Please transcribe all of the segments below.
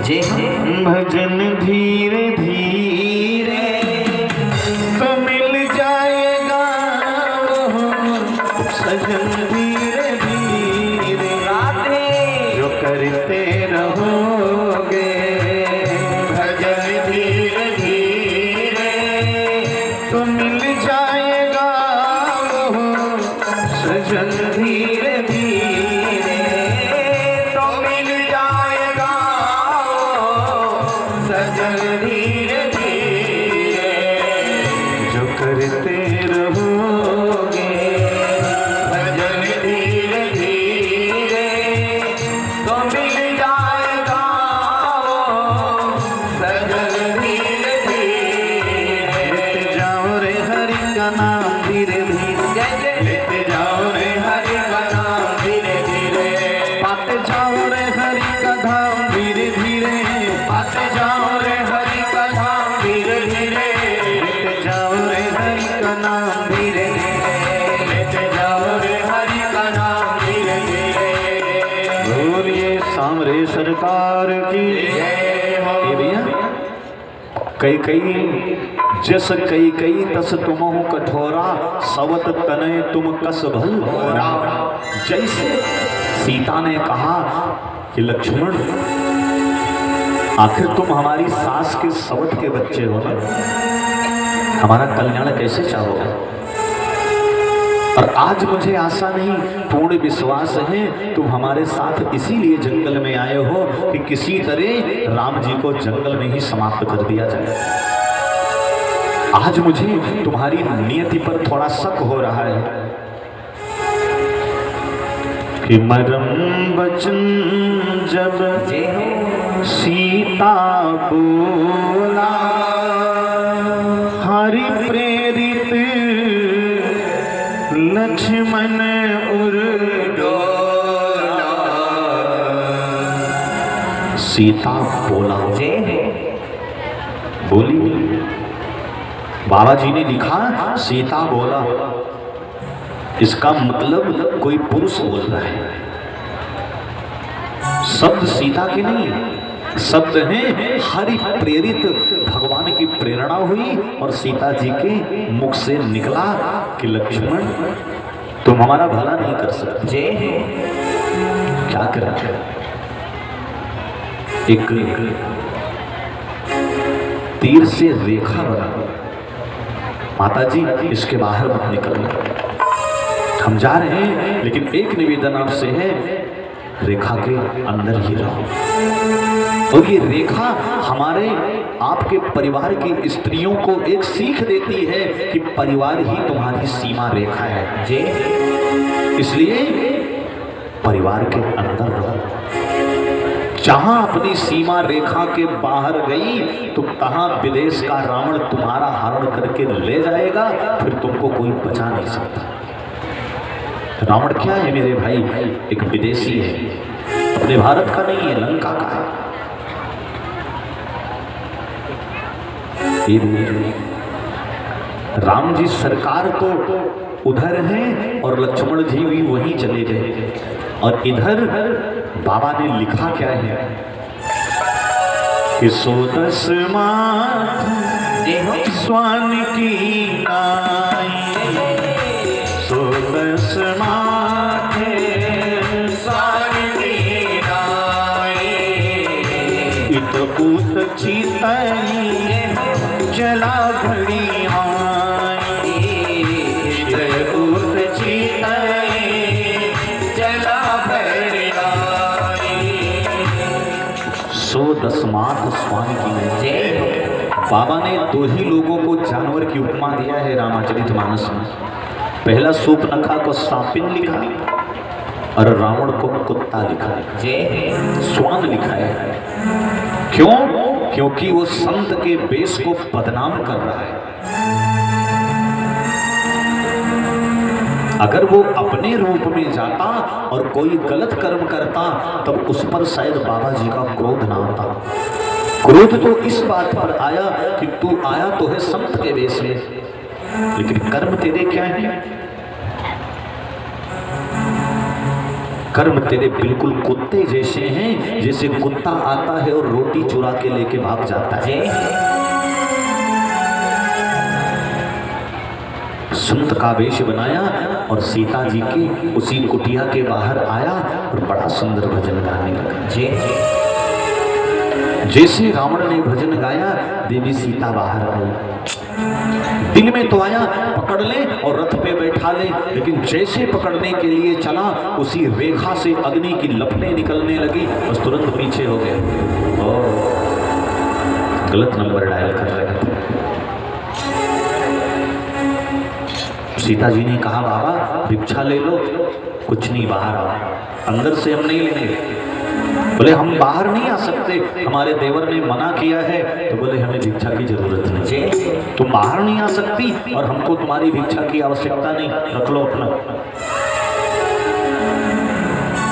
जे भजन धीरे धीरे तो मिल जाएगा सजन धीरे धीरे राधे जो करते रहोगे भजन धीरे धीरे तो मिल जाएगा सजन धीरे धीरे तो मिल जाएगा सजन धीरे धीरे जो करते रहोगे भजन धीरे धीरे तो मिल जाएगा सजन धीरे धीरे लेते जाओ रे हरि का नाम धीरे धीरे जय जय लेते जाओ रे हरि का नाम धीरे धीरे पाते जाओ रे हरि का धाम धीरे धीरे आते जाओ रे हरि का धाम धीरे धीरे लेते जाओ रे हरि का नाम धीरे धीरे लेते जाओ रे हरि का नाम धीरे धीरे बोलिए सांवरे सरकार की जय हो ये भैया कई कई जस कई कई तस तुमहु कठोरा सवत तनय तुम कस भल भोरा। जैसे सीता ने कहा कि लक्ष्मण आखिर तुम हमारी सास के सवत के बच्चे हो ना, हमारा कल्याण कैसे चाहोगे। और आज मुझे आशा नहीं पूर्ण विश्वास है तुम हमारे साथ इसीलिए जंगल में आए हो कि किसी तरह राम जी को जंगल में ही समाप्त कर दिया जाए। आज मुझे तुम्हारी नियति पर थोड़ा शक हो रहा है कि मरम वचन जब जय हो सीता बोला हरि प्रेरित लक्ष्मण डोला सीता बोला जय हो बोली बाबा जी ने लिखा सीता बोला, इसका मतलब कोई पुरुष बोल रहा है। शब्द सीता के नहीं, शब्द हैं हरि प्रेरित, भगवान की प्रेरणा हुई और सीता जी के मुख से निकला कि लक्ष्मण तुम हमारा भला नहीं कर सकते। जय हो क्या करें, एक तीर से रेखा बना, माता जी इसके बाहर मत निकलना, हम जा रहे हैं लेकिन एक निवेदन आपसे है रेखा के अंदर ही रहो। और ये रेखा हमारे आपके परिवार की स्त्रियों को एक सीख देती है कि परिवार ही तुम्हारी सीमा रेखा है। जय इसलिए परिवार के अंदर रहो। जहां अपनी सीमा रेखा के बाहर गई तो तहां विदेश का रावण तुम्हारा हरण करके ले जाएगा, फिर तुमको कोई बचा नहीं सकता। रावण क्या है मेरे भाई, एक विदेशी है, अपने भारत का नहीं है, लंका का है। राम जी सरकार तो उधर हैं और लक्ष्मण जी भी वहीं चले गए। और इधर बाबा ने लिखा क्या है कि 110 माथ जय हो स्वान की नाई, 110 माथे स्वान की नाई इत पूत चितई जला घड़ी आई, इत पूत चितई चला भरी आई 110 माथ स्वान की नाई। जय हो बाबा ने दो ही लोगों को जानवर की उपमा दिया है रामचरितमानस में। पहला सूर्पनखा को सांपिन लिखा और रावण को कुत्ता लिखा, जय स्वान लिखा है। क्यों? क्योंकि वो संत के वेश को बदनाम कर रहा है। अगर वो अपने रूप में जाता और कोई गलत कर्म करता तब उस पर शायद बाबा जी का क्रोध ना आता। क्रोध तो इस बात पर आया कि तू आया तो है संत के वेश में, लेकिन कर्म तेरे क्या है? कर्म तेरे बिल्कुल कुत्ते जैसे हैं, जैसे कुत्ता आता है और रोटी चुरा के लेके भाग जाता है। संत का वेश बनाया और सीता जी की उसी कुटिया के बाहर आया और बड़ा सुंदर भजन गाने लगा। जैसे रावण ने भजन गाया, देवी सीता बाहर आई। दिल में तो आया पकड़ ले और रथ पे बैठा ले, लेकिन जैसे पकड़ने के लिए चला, उसी रेखा से अग्नि की लपटें निकलने लगी, बस तुरंत पीछे हो गए। गलत नंबर डायल कर रहे थे। सीता जी ने कहा, बाबा भिक्षा ले लो। कुछ नहीं, बाहर आओ। अंदर से हम नहीं लेंगे। बोले हम बाहर नहीं आ सकते, हमारे देवर ने मना किया है। तो बोले हमें भिक्षा की जरूरत नहीं, तुम बाहर नहीं आ सकती और हमको तुम्हारी भिक्षा की आवश्यकता नहीं, रख लो अपना।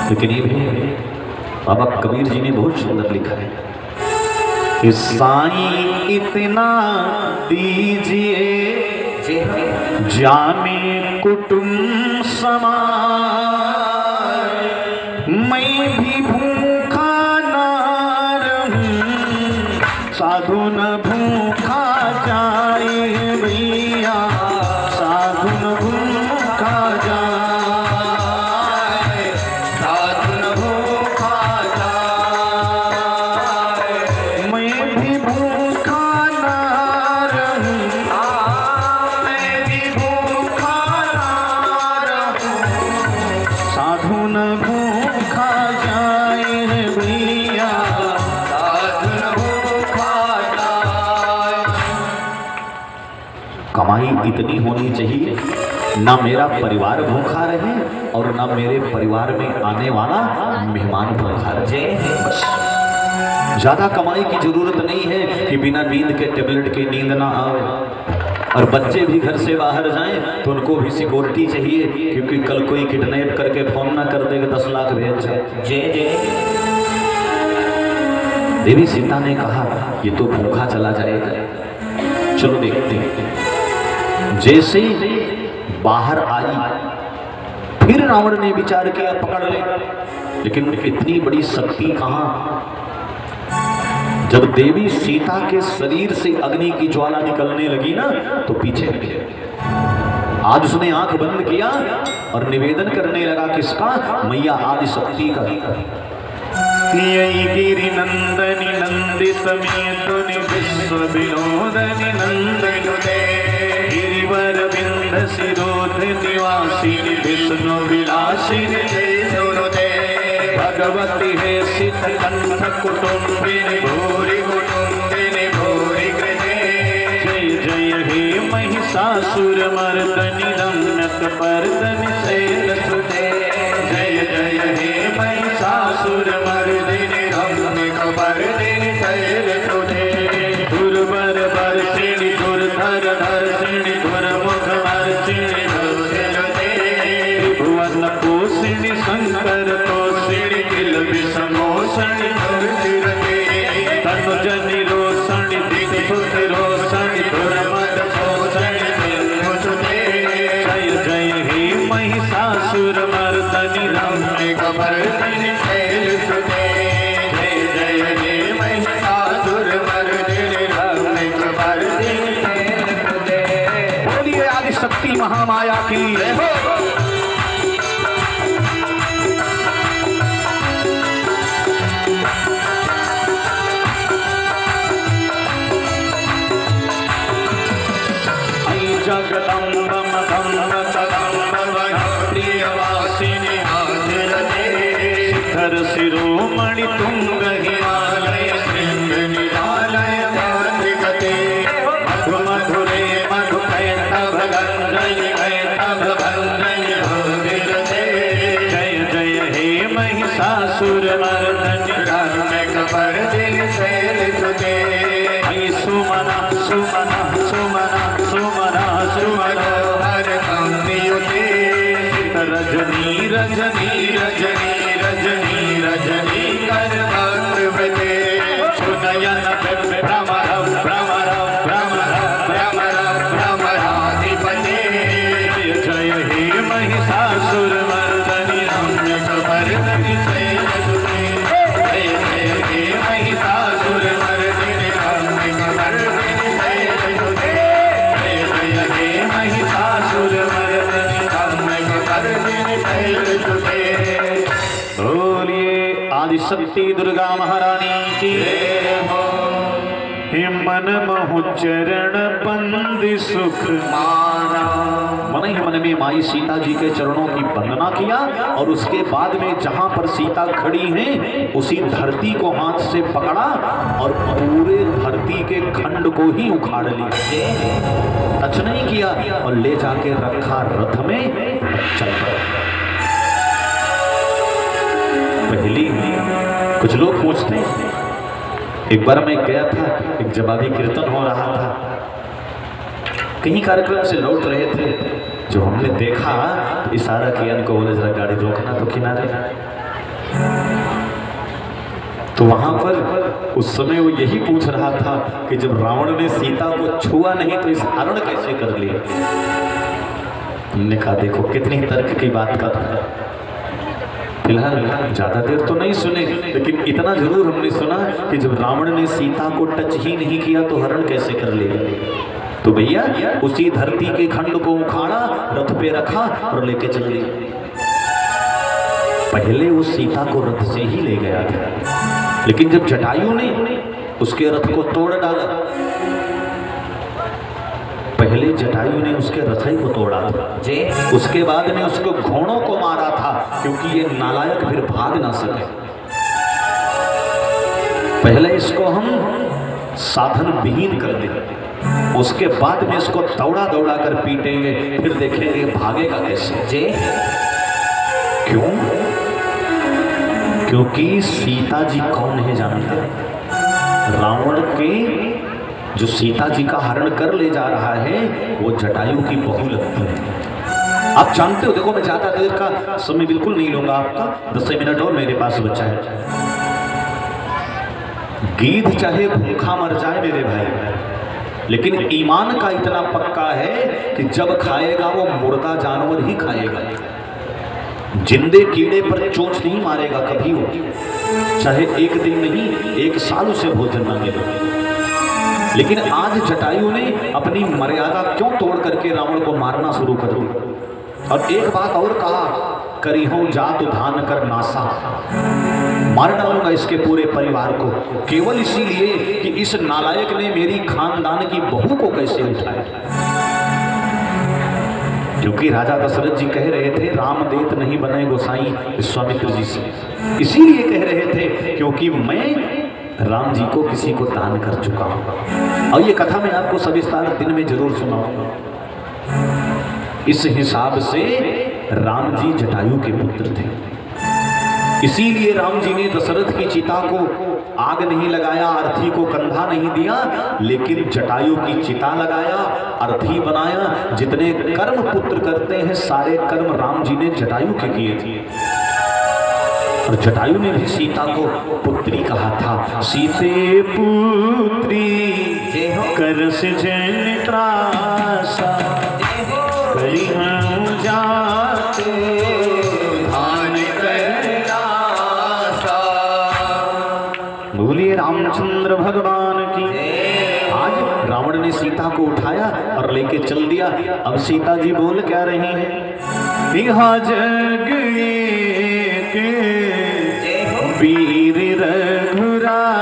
लेकिन ये भी बाबा कबीर जी ने बहुत सुंदर लिखा है कि साईं इतना दीजिए जाने कुटुंब समाज, मैं भी भूखा ना रहूं, साधु न भूखा जाए भैया, साधु न भूखा जाए, साधु न भूखा जाए, मैं भी भूखा ना रहूं, मैं भी भूखा ना रहूं, साधु न भूखा जाए भैया, साधु न भूखा जाए। कमाई इतनी होनी चाहिए ना मेरा परिवार भूखा रहे और ना मेरे परिवार में आने वाला मेहमान भूखा रहे। बस ज्यादा कमाई की जरूरत नहीं है कि बिना नींद के टेबलेट के नींद ना आवे, और बच्चे भी घर से बाहर जाएं तो उनको भी सिक्योरिटी चाहिए, क्योंकि कल कोई किडनैप करके फोन ना कर देगा 10 लाख भेज जाए। देवी सीता ने कहा ये तो भूखा चला जाएगा, चलो देखते हैं। जैसे बाहर आई, फिर रावण ने विचार किया पकड़ ले, लेकिन इतनी बड़ी शक्ति कहां। जब देवी सीता के शरीर से अग्नि की ज्वाला निकलने लगी ना, तो पीछे हटे। आज उसने आंख बंद किया और निवेदन करने लगा किसका, मैया आदि शक्ति का। गिरि नंदनी नंदित मेतुनि विश्व विनोदनि नंदनुते, गिरिवर बिंद शिरोध निवासिनी विष्णु विलासिनी जयसुनुते, भगवती हे सित कंठ कुटुंबिनी भूरि कुटुंबिनी भूरि कृते, जय जय हे महिषासुर मर्दनि रम्यक पर्दनि शैलसुते, जय जय हे महिषासुर मर्दिनि रम्यक पर्दिनि शैलसुते, दुर्बर वर्षिणि दुर्धर धर्षिणि दुर्मुख वर्षिणि धर्षिणते, त्रिभुवन पोषिणि शंकर तोषिणि किल विषमोषणि धर्षिणते, तनुजनि रोषणि दिक्सुति रोषणि दुर्मद शोषणि निर्मुषते, जय जय हे महिषासुर मर्दनि रम्यक पर्दिनि शैलसुते, जय जय हे महिषासुर मर्दिनि रम्यक पर्दिनि शैलसुते। बोलिए आदि शक्ति महामाया की जय हो। जगदम्ब मदम्ब तदम्ब प्रियवासिनी हाजरते, शिखर शिरोमणि तुंग हिमालय शृंग निरालय माधिपते, मधु मधुरे मधु कैतव गंजय कैतव गंजय भोगिरते, जय जय हे महिषासुर मर्दनि रम्यक पर्दिनि शैलसुते, सुमना सुमना सुमना सुमना सुमना हर कंपियुते, रजनी रजनी रजनी रजनी रजनी कर भक्तवते, सुनयन भ्रमर भ्रमर भ्रमर भ्रमर भ्रमराधिपते, जय हे महिषासुर मर्दनि रम्यक पर्दिनि आदिशक्ति दुर्गा महारानी की। हे मन महु चरण बंद सुख माना। मन ही मन में माई सीता जी के चरणों की वंदना किया और उसके बाद में जहां पर सीता खड़ी हैं उसी धरती को हाथ से पकड़ा और पूरे धरती के खंड को ही उखाड़ लिया, टच नहीं किया और ले जाके रखा रथ में चल पड़ा। पहली कुछ लोग पूछते हैं, एक बार मैं गया था, एक जवाबी कीर्तन हो रहा था, कहीं कार्यक्रम से लौट रहे थे, जो हमने देखा तो इशारा किया इनको, बोले जरा गाड़ी रोकना तो किनारे। तो वहां पर उस समय वो यही पूछ रहा था कि जब रावण ने सीता को छुआ नहीं तो इस हरण कैसे कर लिया। हमने कहा देखो कितनी तर्क की बात कर रहा है। फिलहाल ज्यादा देर तो नहीं सुने, लेकिन इतना जरूर हमने सुना कि जब रावण ने सीता को टच ही नहीं किया तो हरण कैसे कर लिया। तो भैया उसी धरती के खंड को उखाड़ा, रथ पे रखा और लेके चल गए। पहले उस सीता को रथ से ही ले गया था, लेकिन जब जटायु ने उसके रथ को तोड़ डाला, पहले जटायु ने उसके रथई को तोड़ा था, उसके बाद में उसको घोड़ों को मारा था, क्योंकि ये नालायक फिर भाग ना सके। पहले इसको हम साधन विहीन कर देंगे, उसके बाद में इसको दौड़ा दौड़ा कर पीटेंगे, फिर देखेंगे भागेगा कैसे। क्यों? क्योंकि सीता जी कौन है जानते? रावण के जो सीता जी का हरण कर ले जा रहा है वो जटायु की बहू लगती है। आप जानते हो, देखो मैं ज्यादा देर का समय बिल्कुल नहीं लूंगा आपका, 10 मिनट और मेरे पास बचा है। गीध चाहे भूखा मर जाए मेरे भाई, लेकिन ईमान का इतना पक्का है कि जब खाएगा वो मुर्दा जानवर ही खाएगा, जिंदे कीड़े पर चोंच नहीं मारेगा कभी हो, चाहे एक दिन नहीं 1 साल उसे भोजन न मिले। लेकिन आज जटायु ने अपनी मर्यादा क्यों तोड़ करके रावण को मारना शुरू कर दिया। और एक बात और कहा, करी हूं जात धान कर नासा, मार डालूंगा इसके पूरे परिवार को, केवल इसीलिए कि इस नालायक ने मेरी खानदान की बहू को कैसे उठाया। क्योंकि राजा दशरथ जी कह रहे थे राम देत नहीं बने गोसाई विश्वामित्र जी से, इसीलिए कह रहे थे क्योंकि मैं राम जी को किसी को दान कर चुका हूं। और ये कथा मैं आपको सविस्तार दिन में जरूर सुनाऊंगा। इस हिसाब से राम जी जटायु के पुत्र थे, इसीलिए राम जी ने दशरथ की चिता को आग नहीं लगाया, अर्थी को कंधा नहीं दिया, लेकिन जटायु की चिता लगाया, अर्थी बनाया। जितने कर्म पुत्र करते हैं सारे कर्म राम जी ने जटायु के किए थे। और जटायु ने भी सीता को पुत्री कहा था, सीते पुत्री करस जन त्रासा, करी हम जाते धान कैलासा। बोलिए रामचंद्र भगवान की। आज रावण ने सीता को उठाया और लेके चल दिया। अब सीता जी बोल क्या रही हैं? यहाँ जग के वीर रघुराया,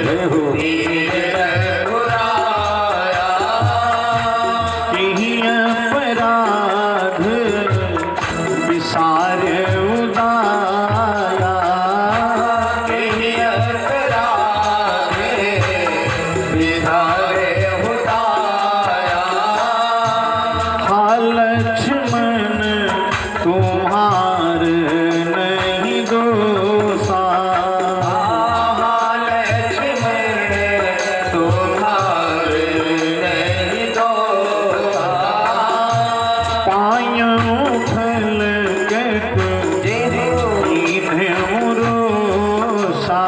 वीर रघुराया, कहीं अपराध विसार उदाया, कहीं अपराध विसार उदाया। लक्ष्मण तुम्हार नहीं दोषा, लक्ष्मण तुम्हार नहीं दोषा। पायों फल कट इन्हें उरोसा,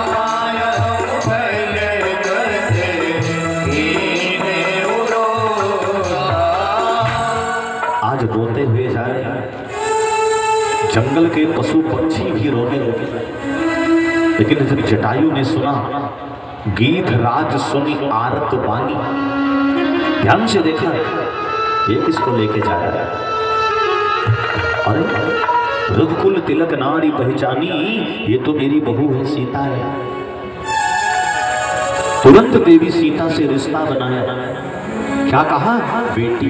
पायों फल कट इन्हें उरोसा। आज रोते हुए जा रहे हैं, जंगल के पशु पक्षी भी रोने लगे। लेकिन जब जटायु ने सुना, गीध राज सुनी आरत वाणी, ध्यान से देखा, ये किसको लेके जा रहा है? अरे रघुकुल तिलक नारी पहचानी, ये तो मेरी बहू है सीता है। तुरंत देवी सीता से रिश्ता बनाया। क्या कहा? बेटी,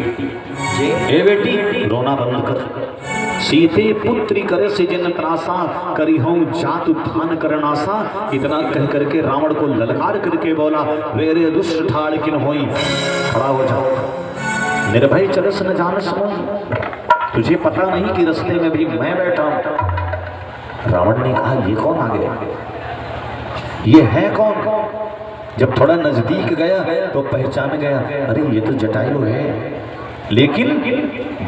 ए बेटी रोना बंद कर। सीते पुत्री करे से जन त्रासा, करी हूं जात उत्थान करनासा। इतना कह करके रावण को ललकार करके बोला, रे रे दुष्ट ठाड़ किन होई, खड़ा हो जाओ, निर्भय चरस न जानस मोई। तुझे पता नहीं कि रास्ते में भी मैं बैठा हूं। रावण ने कहा, ये कौन आ गया? ये है कौन? जब थोड़ा नजदीक गया तो पहचान गया, अरे ये तो जटायु है, लेकिन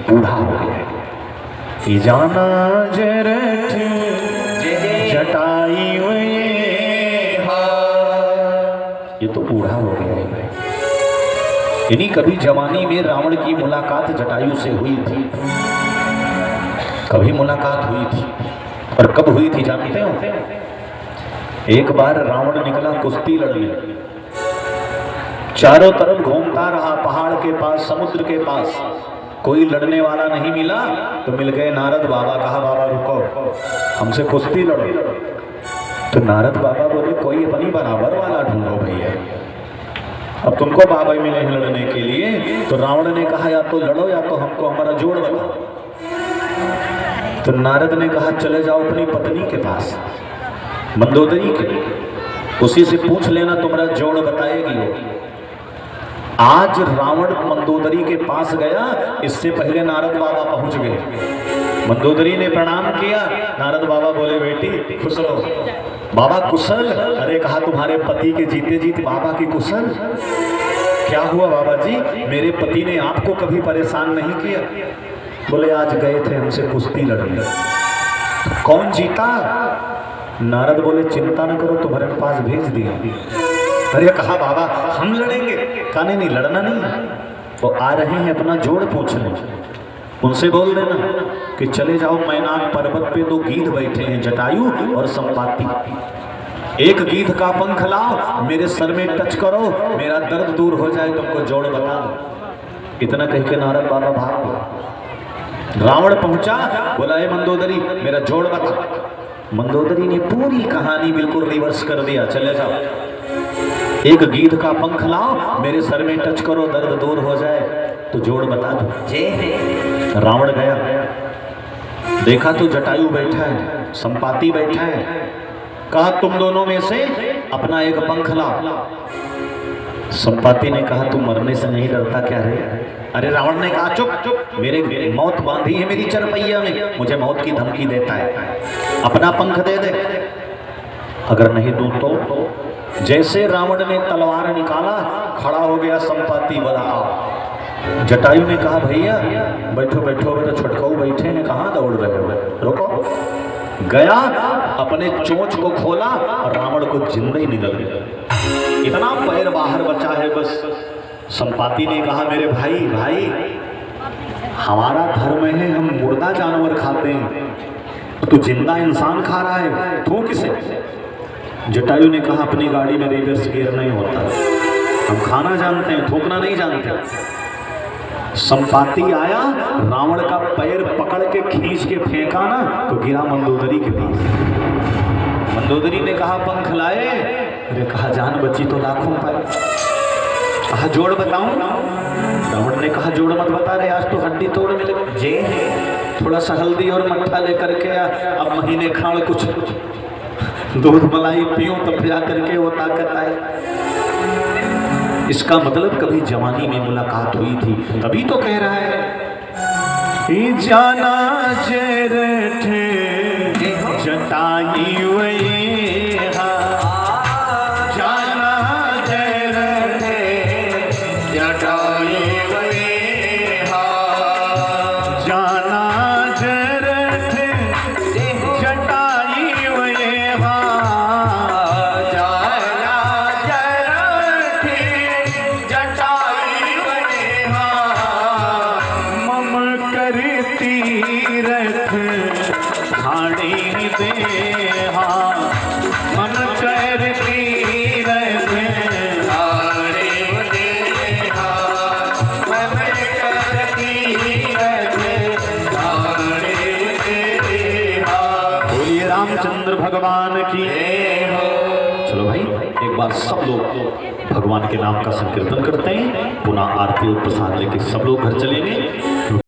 बूढ़ा हो गया। जाना जरठ जटायु, ये तो बूढ़ा हो गया है। यानी कभी जवानी में रावण की मुलाकात जटायु से हुई थी, कभी मुलाकात हुई थी। और कब हुई थी जानते हो? एक बार रावण निकला कुश्ती लड़ने, चारों तरफ घूमता रहा, पहाड़ के पास, समुद्र के पास, कोई लड़ने वाला नहीं मिला। तो मिल गए नारद बाबा। कहा, बाबा रुको, हमसे कुश्ती लड़ो। तो नारद बाबा बोले, कोई अपनी बराबर वाला ढूंढो भैया, अब तुमको बाबा मिले हैं लड़ने के लिए। तो रावण ने कहा, या तो लड़ो या तो हमको हमारा जोड़ बताओ। तो नारद ने कहा, चले जाओ अपनी पत्नी के पास, मंदोदरी के, उसी से पूछ लेना, तुम्हारा जोड़ बताएगी वो। आज रावण मंदोदरी के पास गया, इससे पहले नारद बाबा पहुंच गए। मंदोदरी ने प्रणाम किया। नारद बाबा बोले, बेटी खुश रहो। बाबा कुशल? अरे कहा, तुम्हारे पति के जीते जीत बाबा की कुशल? क्या हुआ बाबा जी? मेरे पति ने आपको कभी परेशान नहीं किया। बोले, आज गए थे हमसे कुश्ती लड़ने। कौन जीता? नारद बोले, चिंता न करो, तुम्हारे पास भेज दिया। अरे कहा, बाबा हम लड़ेंगे? कहा, नहीं लड़ना नहीं, वो आ रहे हैं अपना जोड़ पूछने, उनसे बोल देना कि चले जाओ, मैनाक पर्वत पे 2 गीध बैठे हैं, जटायु और संपाति। एक गीध का पंख लाओ, मेरे सर में टच करो, मेरा दर्द दूर हो जाए, तुमको जोड़ बता दो। इतना कह के नारद बाबा भाग गए। रावण पहुंचा, बोला, ए मंदोदरी मेरा जोड़ बता। मंदोदरी ने पूरी कहानी बिल्कुल रिवर्स कर दिया। चले जाओ, एक गीध का पंख लाओ, मेरे सर में टच करो, दर्द दूर हो जाए तो जोड़ बता दो। रावण गया, देखा तो जटायु बैठा है, संपाति बैठा है। कहा, तुम दोनों में से अपना एक पंख लाओ। संपाति ने कहा, तू मरने से नहीं डरता क्या रे? अरे रावण ने कहा, चुप चुप, मेरे मौत बांधी है मेरी चरपैया में, मुझे मौत की धमकी देता है, अपना पंख दे दे। अगर नहीं दूं तो? जैसे रावण ने तलवार निकाला, खड़ा हो गया संपाति, बोला आओ। जटायु ने कहा, भैया बैठो बैठो, तो छटकाऊ बैठे हैं, कहाँ दौड़ रहे हो, रुको। गया, अपने चोंच को खोला और रावण को जिंदा ही निकल गया। इतना पैर बाहर बचा है बस। संपाति ने कहा, मेरे भाई भाई, हमारा धर्म है, हम मुर्दा जानवर खाते हैं, तू जिंदा इंसान खा रहा है, तू किसे? जटायु ने कहा, अपनी गाड़ी में रिवर्स गियर नहीं होता, हम खाना जानते हैं, थूकना नहीं जानते। संपाति आया, रावण का पैर पकड़ के खींच के फेंका ना, तो गिरा मंदोदरी के पास। मंदोदरी ने कहा, पंख लाए? अरे कहा, जान बची तो लाखों पाए। कहा, जोड़ बताऊं? रावण ने कहा, जोड़ मत बता रहे, आज तो हड्डी तोड़ मिले। जे थोड़ा सा हल्दी और मट्ठा लेकर के अब महीने खाड़ कुछ दूध मलाई पियो, तब जा करके वो ताकत आए। इसका मतलब कभी जवानी में मुलाकात हुई थी, तभी तो कह रहा है, जाना जरठ जटायु, जाना जरठ जटायु, जाना जरठ जटायु, मन कर तीरथ हारे दे, मन कर भगवान की। चलो भाई एक बार सब लोग भगवान के नाम का संकीर्तन करते हैं, पुनः आरती और प्रसाद लेके सब लोग घर चलेंगे।